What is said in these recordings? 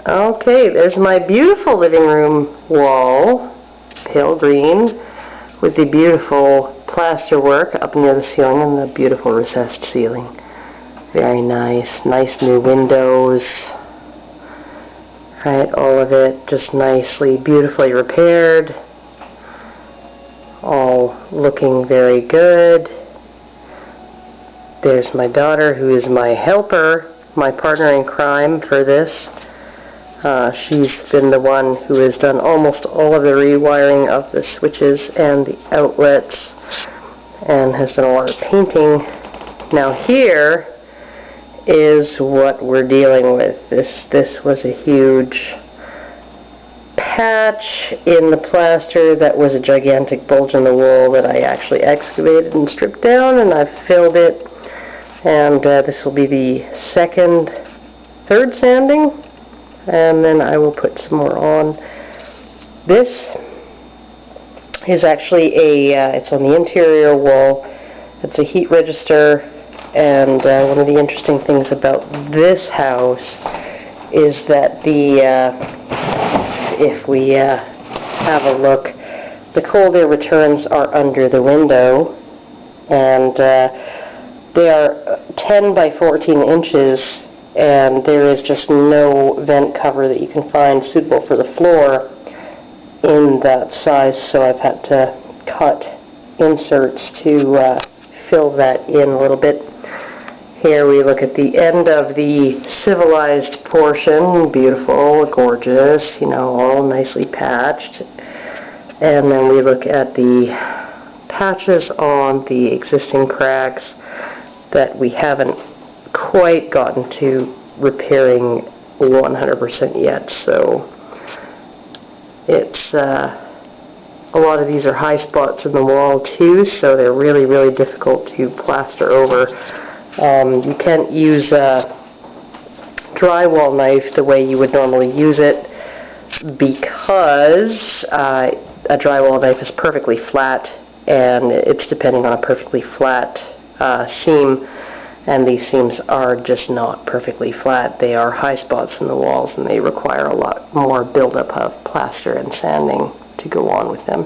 Okay, there's my beautiful living room wall, pale green, with the beautiful plaster work up near the ceiling and the beautiful recessed ceiling. Very nice. Nice new windows. Right, all of it just nicely, beautifully repaired. All looking very good. There's my daughter, who is my helper, my partner in crime for this. She's been the one who has done almost all of the rewiring of the switches and the outlets, and has done a lot of painting. Now here is what we're dealing with. This was a huge patch in the plaster that was a gigantic bulge in the wall that I actually excavated and stripped down, and I've filled it. And this will be the third sanding, and then I will put some more on. This is actually it's on the interior wall. It's a heat register, and one of the interesting things about this house is that if we have a look, the cold air returns are under the window, and they are 10 by 14 inches, and there is just no vent cover that you can find suitable for the floor in that size, so I've had to cut inserts to fill that in a little bit. Here we look at the end of the civilized portion. Beautiful, gorgeous, you know, all nicely patched. And then we look at the patches on the existing cracks that we haven't quite gotten to repairing 100% yet. So it's a lot of these are high spots in the wall too, so they're really, really difficult to plaster over. You can't use a drywall knife the way you would normally use it, because a drywall knife is perfectly flat, and it's depending on a perfectly flat seam, and these seams are just not perfectly flat. They are high spots in the walls, and they require a lot more buildup of plaster and sanding to go on with them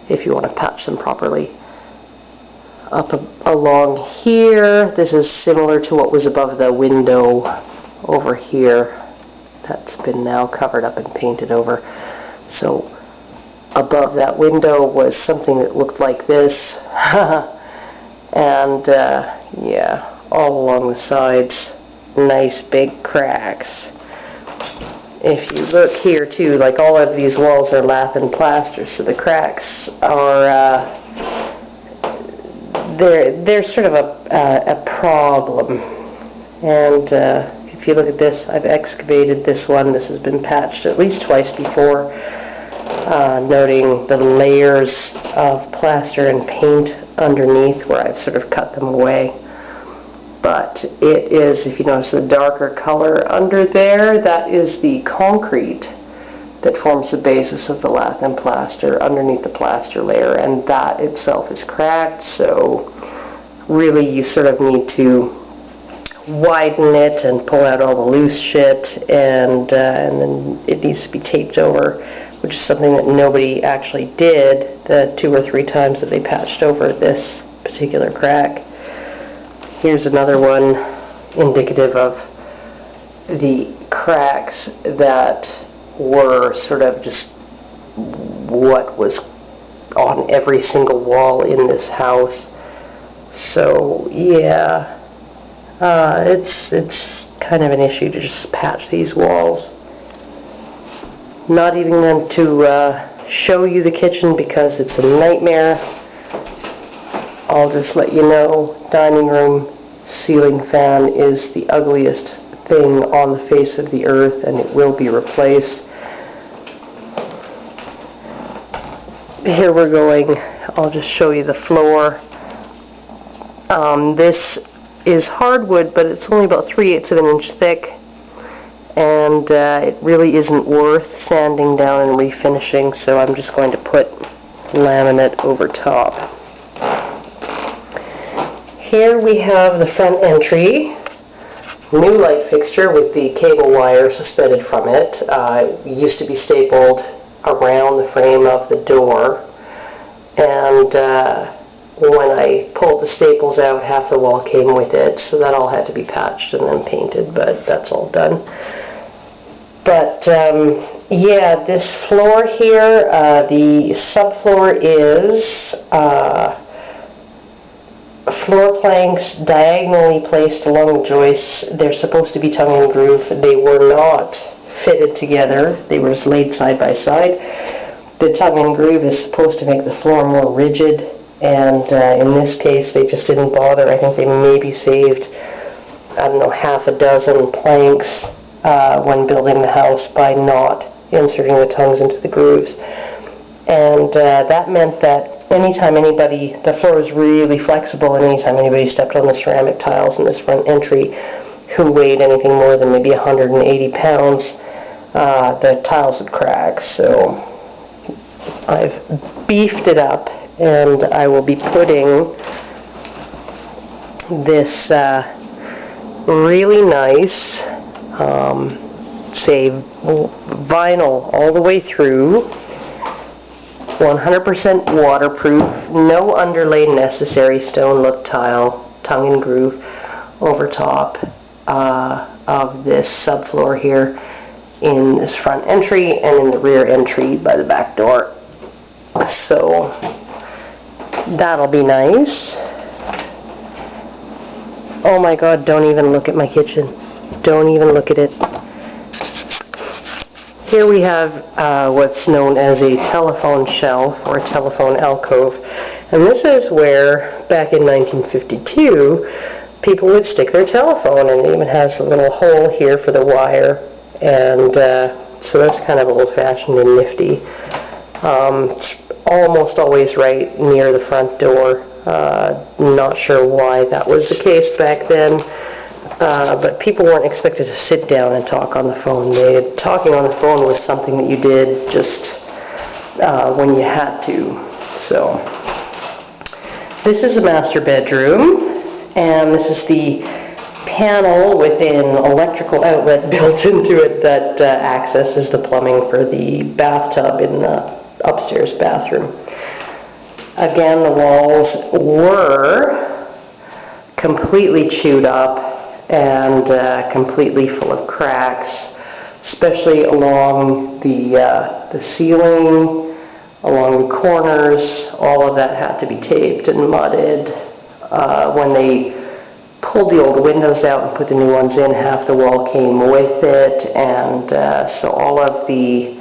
if you want to patch them properly. Up along here, this is similar to what was above the window over here. That's been now covered up and painted over. So above that window was something that looked like this. And yeah, all along the sides, nice big cracks. If you look here too, like all of these walls are lath and plaster, so the cracks are they're sort of a problem. And if you look at this, I've excavated this one. This has been patched at least twice before, noting the layers of plaster and paint underneath where I've sort of cut them away. But it is, if you notice the darker color under there, that is the concrete that forms the basis of the lath and plaster underneath the plaster layer, and that itself is cracked, so really you sort of need to widen it and pull out all the loose shit, and then it needs to be taped over, which is something that nobody actually did the 2 or 3 times that they patched over this particular crack. Here's another one indicative of the cracks that were sort of just what was on every single wall in this house. So yeah, it's kind of an issue to just patch these walls. Not even going to show you the kitchen because it's a nightmare. I'll just let you know, dining room ceiling fan is the ugliest thing on the face of the earth, and it will be replaced. Here we're going, I'll just show you the floor. This is hardwood, but it's only about 3/8 of an inch thick, and it really isn't worth sanding down and refinishing, so I'm just going to put laminate over top. Here we have the front entry, new light fixture with the cable wire suspended from it. It used to be stapled around the frame of the door, and when I pulled the staples out, half the wall came with it, so that all had to be patched and then painted, but that's all done. But yeah, this floor here, the subfloor is floor planks diagonally placed along the joists. They're supposed to be tongue and groove. They were not fitted together. They were just laid side by side. The tongue and groove is supposed to make the floor more rigid, and in this case they just didn't bother. I think they maybe saved, I don't know, half a dozen planks when building the house by not inserting the tongues into the grooves. And that meant that anytime anybody, the floor was really flexible, and anytime anybody stepped on the ceramic tiles in this front entry who weighed anything more than maybe 180 pounds, the tiles would crack. So I've beefed it up, and I will be putting this really nice, say, vinyl all the way through, 100% waterproof, no underlay necessary, stone look tile, tongue and groove over top of this subfloor here in this front entry and in the rear entry by the back door. So that'll be nice. Oh my God, don't even look at my kitchen. Don't even look at it. Here we have what's known as a telephone shelf or a telephone alcove, and this is where back in 1952 people would stick their telephone, and it even has a little hole here for the wire, and so that's kind of old-fashioned and nifty. It's almost always right near the front door. Not sure why that was the case back then. But people weren't expected to sit down and talk on the phone. Talking on the phone was something that you did just when you had to. So this is a master bedroom, and this is the panel with an electrical outlet built into it that accesses the plumbing for the bathtub in the upstairs bathroom. Again, the walls were completely chewed up and completely full of cracks, especially along the ceiling, along the corners. All of that had to be taped and mudded. When they pulled the old windows out and put the new ones in, half the wall came with it, and so all of the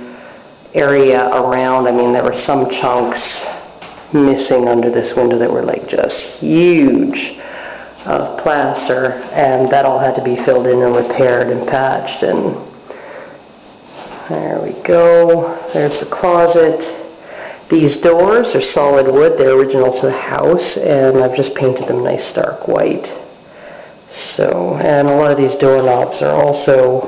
area around, I mean, there were some chunks missing under this window that were like just huge of plaster, and that all had to be filled in and repaired and patched. And there we go. There's the closet. These doors are solid wood. They're original to the house, and I've just painted them nice dark white. So, and a lot of these doorknobs are also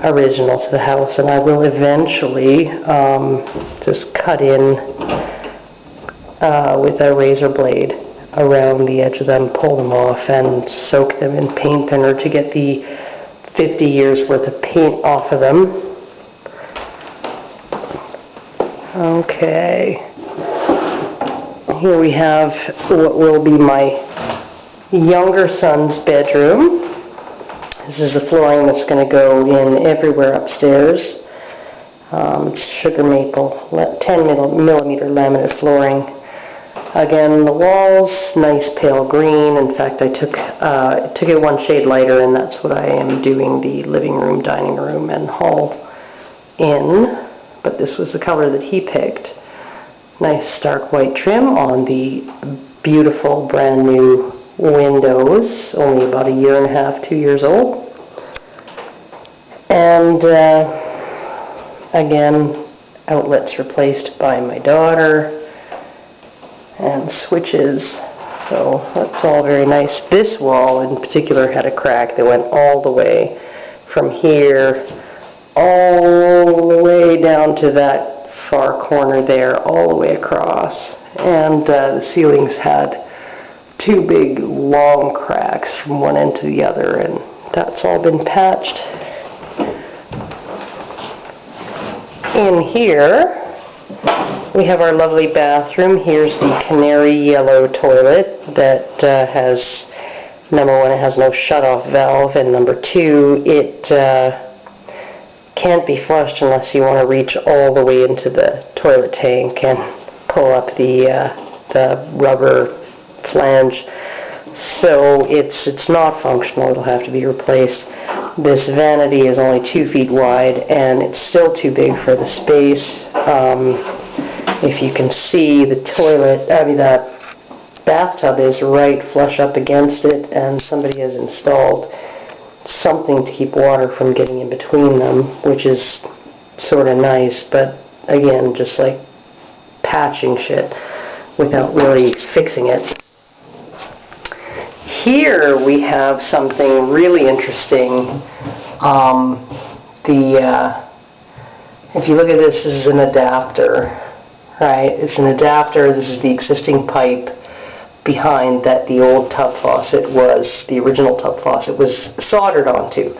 original to the house, and I will eventually just cut in with a razor blade around the edge of them, pull them off, and soak them in paint thinner to get the 50 years worth of paint off of them. Okay. Here we have what will be my younger son's bedroom. This is the flooring that's going to go in everywhere upstairs. It's sugar maple, 10 millimeter laminate flooring. Again, the walls, nice pale green. In fact, I took it one shade lighter, and that's what I am doing the living room, dining room, and hall in. But this was the color that he picked. Nice stark white trim on the beautiful brand new windows, only about a year and a half, 2 years old. And again, outlets replaced by my daughter, and switches, so that's all very nice. This wall in particular had a crack that went all the way from here, all the way down to that far corner there, all the way across. And the ceilings had two big long cracks from one end to the other, and That's all been patched. In here, we have our lovely bathroom. Here's the canary yellow toilet that has, number one, it has no shut-off valve, and number two, it can't be flushed unless you want to reach all the way into the toilet tank and pull up the rubber flange. So it's not functional. It'll have to be replaced. This vanity is only 2 feet wide, and it's still too big for the space. If you can see, the bathtub is right flush up against it, and somebody has installed something to keep water from getting in between them, which is sort of nice, but again, just like patching shit without really fixing it. Here we have something really interesting. If you look at this, this is an adapter, right? It's an adapter. This is the existing pipe behind that the old tub faucet was, the original tub faucet was soldered onto.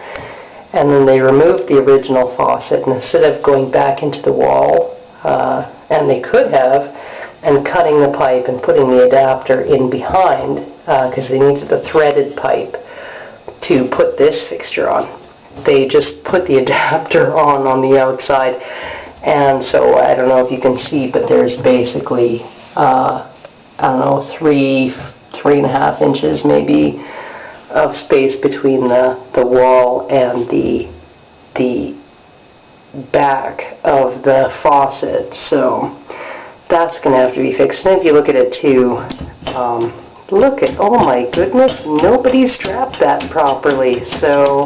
And then they removed the original faucet, and instead of going back into the wall, and they could have, and cutting the pipe and putting the adapter in behind, because they needed a threaded pipe to put this fixture on. They just put the adapter on the outside, and so I don't know if you can see, but there's basically, I don't know, 3.5 inches maybe of space between the wall and the back of the faucet, so that's going to have to be fixed. And if you look at it too, look at, oh my goodness, nobody strapped that properly, so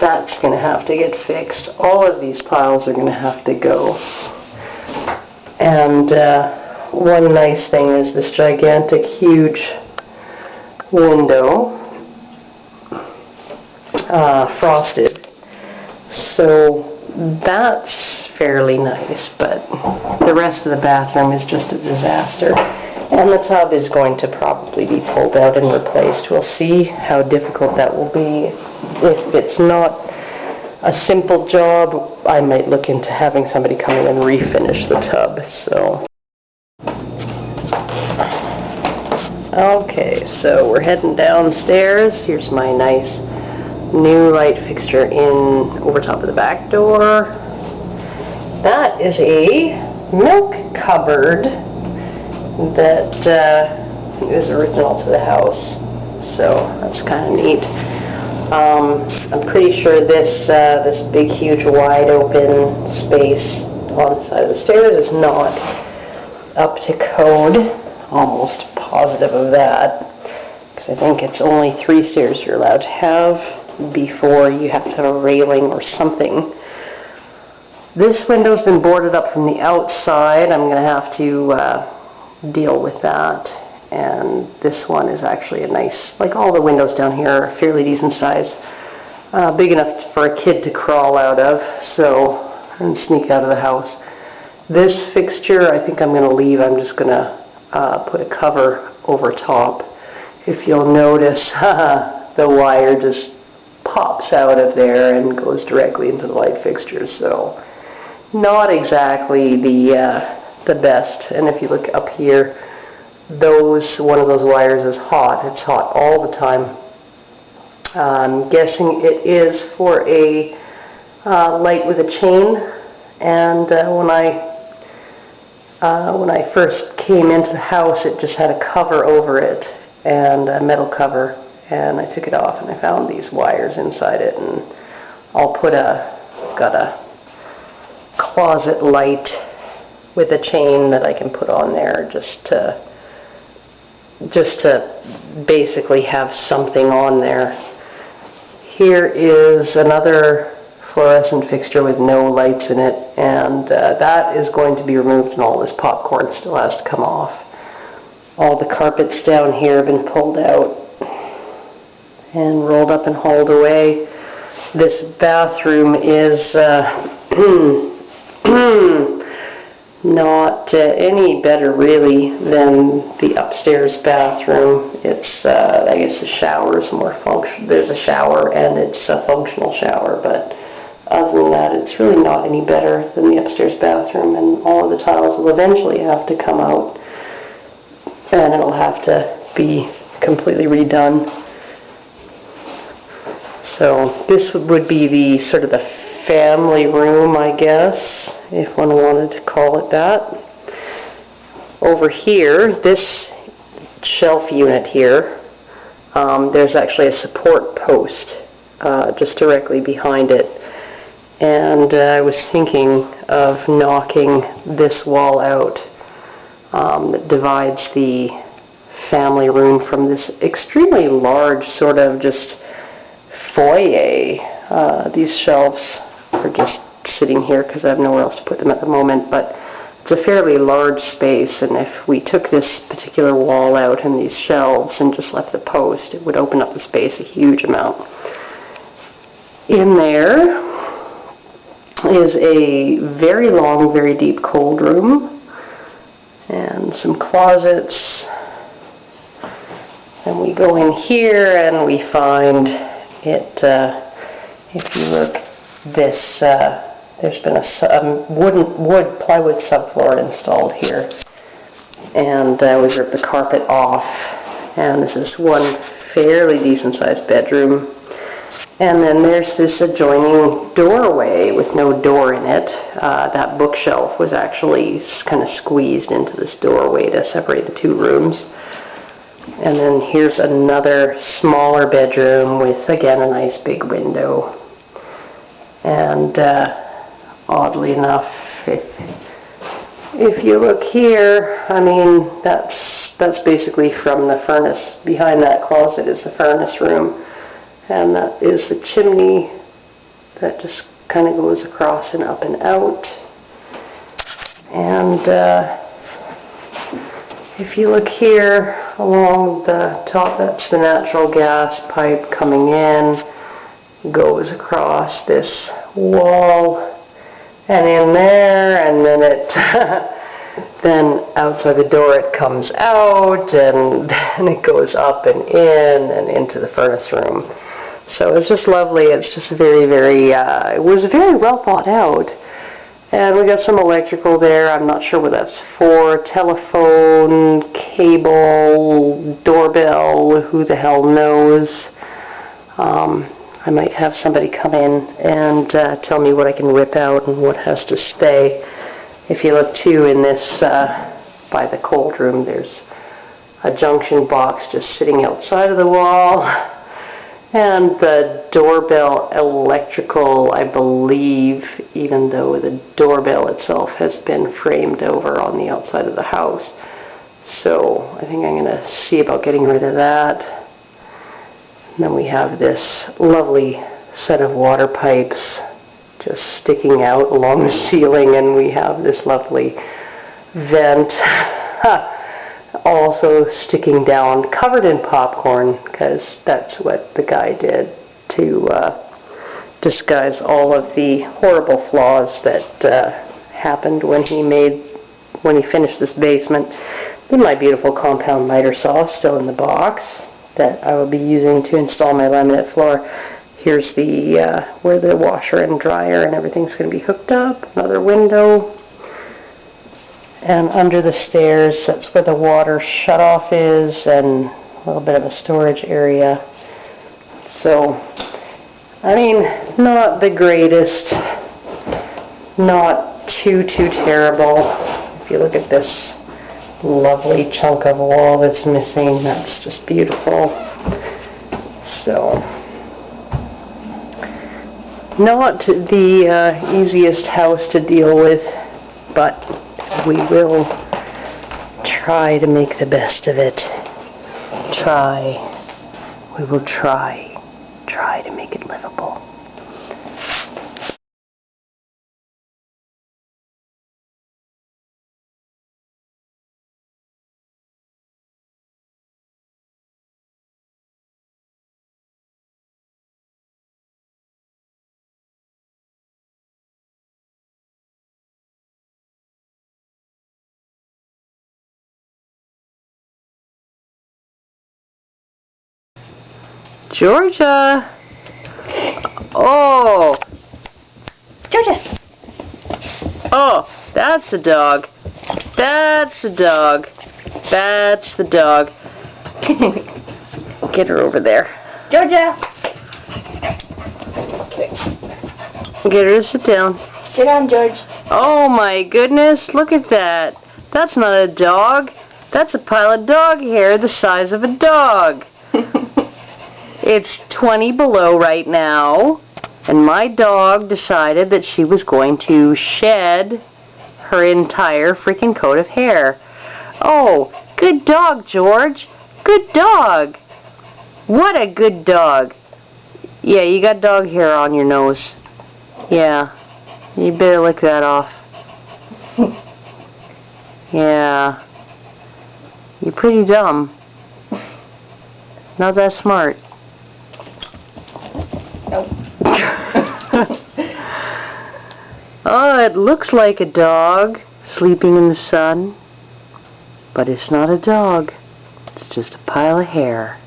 that's going to have to get fixed. All of these piles are going to have to go. And one nice thing is this gigantic, huge window, frosted. So that's fairly nice, but the rest of the bathroom is just a disaster. And the tub is going to probably be pulled out and replaced. We'll see how difficult that will be. If it's not a simple job, I might look into having somebody come in and refinish the tub. So, okay, so we're heading downstairs. Here's my nice new light fixture in over top of the back door. That is a milk cupboard that is original to the house, so that's kind of neat. I'm pretty sure this big, huge, wide open space on the side of the stairs is not up to code. Almost positive of that, because I think it's only 3 stairs you're allowed to have before you have to have a railing or something. This window's been boarded up from the outside. I'm going to have to deal with that. And this one is actually a nice, like all the windows down here are fairly decent size. Big enough for a kid to crawl out of, so, and sneak out of the house. This fixture I think I'm going to leave. I'm just going to put a cover over top. If you'll notice, the wire just pops out of there and goes directly into the light fixture, so not exactly the best. And if you look up here, one of those wires is hot. It's hot all the time. I'm guessing it is for a light with a chain, and when I first came into the house, it just had a cover over it, and a metal cover, and I took it off and I found these wires inside it, and I'll got a closet light with a chain that I can put on there just to basically have something on there. Here is another fluorescent fixture with no lights in it, and that is going to be removed, and all this popcorn still has to come off. All the carpets down here have been pulled out and rolled up and hauled away. This bathroom is not any better really than the upstairs bathroom. It's, I guess the shower is more function. There's a shower and it's a functional shower, but other than that, it's really not any better than the upstairs bathroom, and all of the tiles will eventually have to come out, and it'll have to be completely redone. So this would be the sort of the family room, I guess, if one wanted to call it that. Over here, this shelf unit here, there's actually a support post just directly behind it. And I was thinking of knocking this wall out that divides the family room from this extremely large sort of just foyer. These shelves are just sitting here because I have nowhere else to put them at the moment, but it's a fairly large space, and if we took this particular wall out and these shelves and just left the post, it would open up the space a huge amount. In there is a very long, very deep cold room and some closets. And we go in here and we find it, if you look, this, there's been a plywood subfloor installed here. And we ripped the carpet off. And this is one fairly decent sized bedroom. And then there's this adjoining doorway with no door in it. That bookshelf was actually kind of squeezed into this doorway to separate the two rooms. And then here's another smaller bedroom with, again, a nice big window. And oddly enough, if you look here, I mean, that's basically from the furnace. Behind that closet is the furnace room. And that is the chimney that just kind of goes across and up and out. And if you look here along the top, that's the natural gas pipe coming in, goes across this wall and in there, and then it then outside the door it comes out, and then it goes up and in and into the furnace room. So it's just lovely. It's just very, very, it was very well thought out. And we got some electrical there. I'm not sure what that's for. Telephone, cable, doorbell, who the hell knows. I might have somebody come in and tell me what I can rip out and what has to stay. If you look too in this, by the cold room, there's a junction box just sitting outside of the wall. And the doorbell electrical, I believe, even though the doorbell itself has been framed over on the outside of the house. So I think I'm going to see about getting rid of that. And then we have this lovely set of water pipes just sticking out along the ceiling, and we have this lovely vent also sticking down, covered in popcorn, because that's what the guy did to disguise all of the horrible flaws that happened when he finished this basement. Then my beautiful compound miter saw still in the box that I will be using to install my laminate floor. Here's the where the washer and dryer and everything's going to be hooked up. Another window. And under the stairs, that's where the water shutoff is, and a little bit of a storage area. So, I mean, not the greatest, not too terrible. If you look at this lovely chunk of wall that's missing, that's just beautiful. So, not the easiest house to deal with, but we will try to make the best of it. We will try to make it livable. Georgia! Oh! Georgia! Oh, that's the dog. That's the dog. That's the dog. Get her over there. Georgia! Get her to sit down. Sit down, George. Oh my goodness, look at that. That's not a dog. That's a pile of dog hair the size of a dog. It's 20 below right now, and my dog decided that she was going to shed her entire freaking coat of hair. Oh, good dog, George. Good dog. What a good dog. Yeah, you got dog hair on your nose. Yeah, you better lick that off. Yeah. You're pretty dumb. Not that smart. Nope. Oh, it looks like a dog sleeping in the sun, but it's not a dog. It's just a pile of hair.